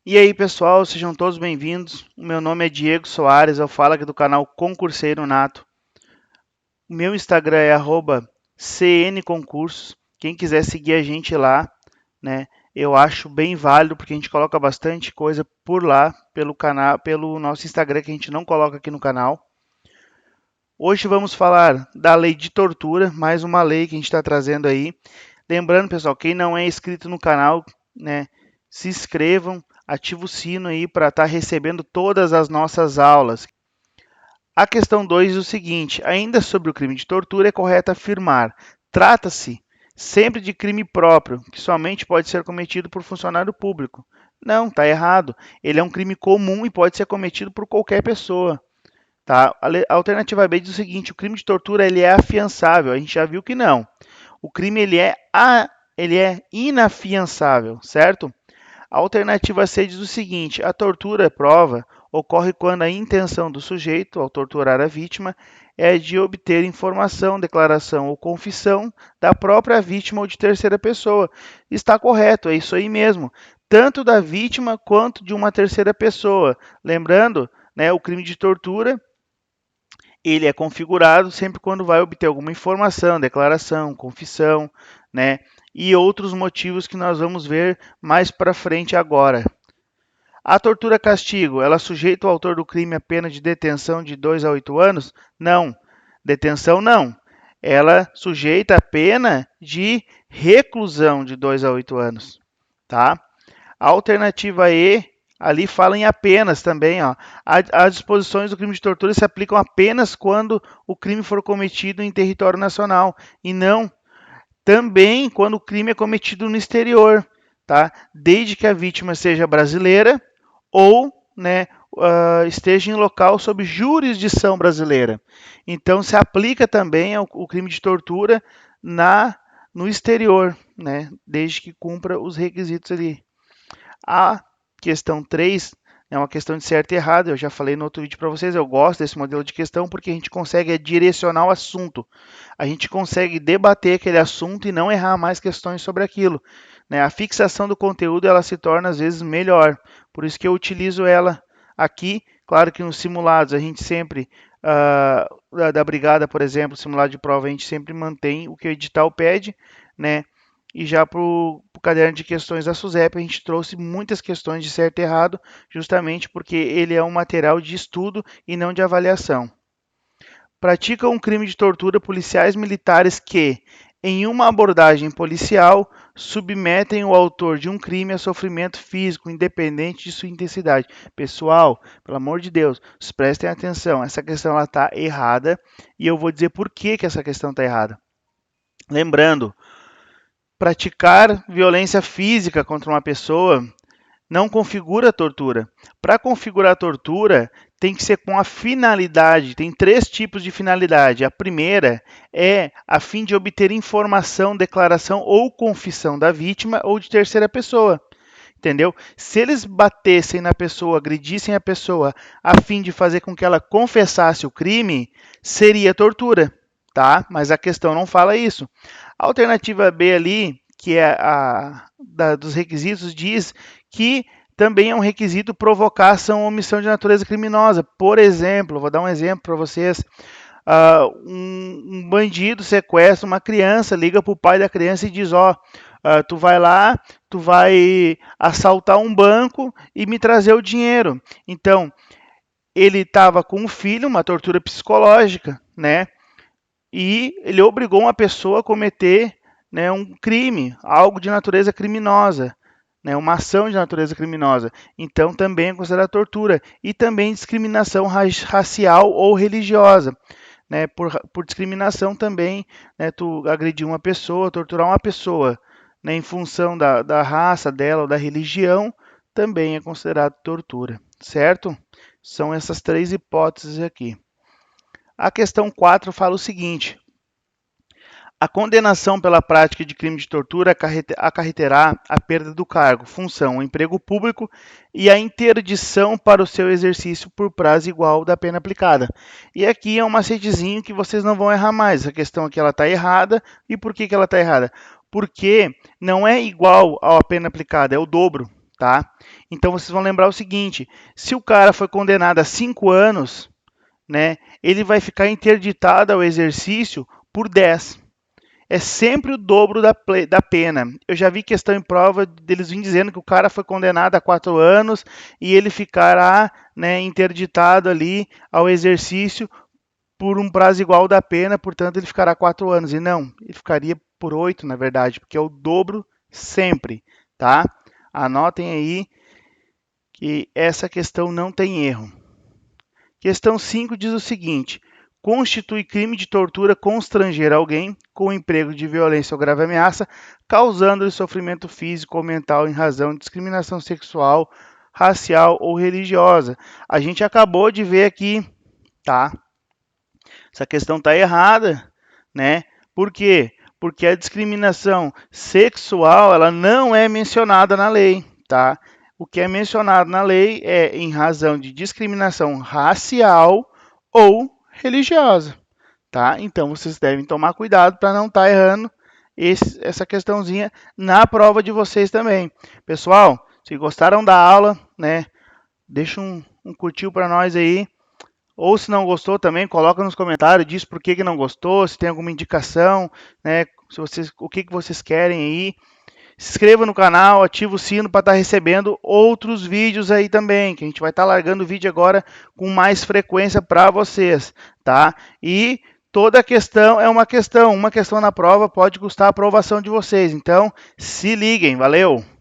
E aí, pessoal, sejam todos bem-vindos. O meu nome é Diego Soares, eu falo aqui do canal Concurseiro Nato. O meu Instagram é @cnconcursos. Quem quiser seguir a gente lá, né? Eu acho bem válido porque a gente coloca bastante coisa por lá, pelo canal, pelo nosso Instagram que a gente não coloca aqui no canal. Hoje vamos falar da lei de tortura, mais uma lei que a gente está trazendo aí. Lembrando, pessoal, quem não é inscrito no canal, né, se inscrevam, ativa o sino aí para estar recebendo todas as nossas aulas. A questão 2 é o seguinte: ainda sobre o crime de tortura, é correto afirmar: trata-se sempre de crime próprio, que somente pode ser cometido por funcionário público. Não, está errado. Ele é um crime comum e pode ser cometido por qualquer pessoa. Tá? A alternativa B diz o seguinte: o crime de tortura ele é afiançável. A gente já viu que não. O crime ele é inafiançável, certo? A alternativa C diz o seguinte: a tortura prova ocorre quando a intenção do sujeito, ao torturar a vítima, é de obter informação, declaração ou confissão da própria vítima ou de terceira pessoa. Está correto, é isso aí mesmo. Tanto da vítima quanto de uma terceira pessoa. Lembrando, né, o crime de tortura ele é configurado sempre quando vai obter alguma informação, declaração, confissão, né? E outros motivos que nós vamos ver mais para frente agora. A tortura castigo, ela sujeita o autor do crime a pena de detenção de 2 a 8 anos? Não. Detenção não. Ela sujeita a pena de reclusão de 2 a 8 anos, tá? A alternativa E, ali fala em apenas também, ó. As disposições do crime de tortura se aplicam apenas quando o crime for cometido em território nacional e não também quando o crime é cometido no exterior, tá? Desde que a vítima seja brasileira ou, né, esteja em local sob jurisdição brasileira. Então, se aplica também o crime de tortura no exterior, né, desde que cumpra os requisitos ali. A questão 3 é uma questão de certo e errado. Eu já falei no outro vídeo para vocês, eu gosto desse modelo de questão porque a gente consegue direcionar o assunto. A gente consegue debater aquele assunto e não errar mais questões sobre aquilo. Né? A fixação do conteúdo ela se torna às vezes melhor. Por isso que eu utilizo ela aqui. Claro que nos simulados a gente sempre, da brigada, por exemplo, simulado de prova, a gente sempre mantém o que o edital pede, né? E já para o caderno de questões da SUSEP, a gente trouxe muitas questões de certo e errado, justamente porque ele é um material de estudo e não de avaliação. Praticam um crime de tortura policiais militares que, em uma abordagem policial, submetem o autor de um crime a sofrimento físico, independente de sua intensidade. Pessoal, pelo amor de Deus, prestem atenção, essa questão está errada e eu vou dizer por que essa questão está errada. Lembrando, praticar violência física contra uma pessoa não configura tortura. Para configurar tortura, tem que ser com a finalidade. Tem 3 tipos de finalidade. A primeira é a fim de obter informação, declaração ou confissão da vítima ou de terceira pessoa. Entendeu? Se eles batessem na pessoa, agredissem a pessoa a fim de fazer com que ela confessasse o crime, seria tortura, tá? Mas a questão não fala isso. A alternativa B ali, que é dos requisitos, diz que também é um requisito provocar ação ou omissão de natureza criminosa. Por exemplo, vou dar um exemplo para vocês. Um bandido sequestra uma criança, liga para o pai da criança e diz: ó, tu vai lá, tu vai assaltar um banco e me trazer o dinheiro. Então, ele estava com um filho, uma tortura psicológica, né? E ele obrigou uma pessoa a cometer, né, um crime, algo de natureza criminosa, né, uma ação de natureza criminosa. Então também é considerada tortura e também discriminação racial ou religiosa. Né, por discriminação também, né, tu agredir uma pessoa, torturar uma pessoa, né, em função da raça dela ou da religião, também é considerado tortura, certo? São essas 3 hipóteses aqui. A questão 4 fala o seguinte: a condenação pela prática de crime de tortura acarreterá a perda do cargo, função ou emprego público e a interdição para o seu exercício por prazo igual da pena aplicada. E aqui é um macetezinho que vocês não vão errar mais. A questão aqui ela está errada. E por que ela está errada? Porque não é igual à pena aplicada, é o dobro. tá? Então vocês vão lembrar o seguinte: se o cara foi condenado a 5 anos, né, ele vai ficar interditado ao exercício por 10. É sempre o dobro da pena. Eu já vi questão em prova deles vêm dizendo que o cara foi condenado a 4 anos e ele ficará, né, interditado ali ao exercício por um prazo igual da pena, portanto ele ficará 4 anos. E não, ele ficaria por 8, na verdade, porque é o dobro sempre, tá? Anotem aí que essa questão não tem erro. Questão 5 diz o seguinte: constitui crime de tortura constranger alguém com emprego de violência ou grave ameaça, causando-lhe sofrimento físico ou mental em razão de discriminação sexual, racial ou religiosa. A gente acabou de ver aqui, tá? Essa questão está errada, né? Por quê? Porque a discriminação sexual ela não é mencionada na lei, tá? O que é mencionado na lei é em razão de discriminação racial ou religiosa, tá? Então vocês devem tomar cuidado para não estar errando essa questãozinha na prova de vocês também. Pessoal, se gostaram da aula, né? Deixa um curtir para nós aí. Ou se não gostou também, coloca nos comentários, diz por que não gostou, se tem alguma indicação, né? Se vocês, o que vocês querem aí. Se inscreva no canal, ativa o sino para estar recebendo outros vídeos aí também, que a gente vai estar largando vídeo agora com mais frequência para vocês, tá? E toda questão é uma questão na prova pode custar a aprovação de vocês. Então, se liguem, valeu!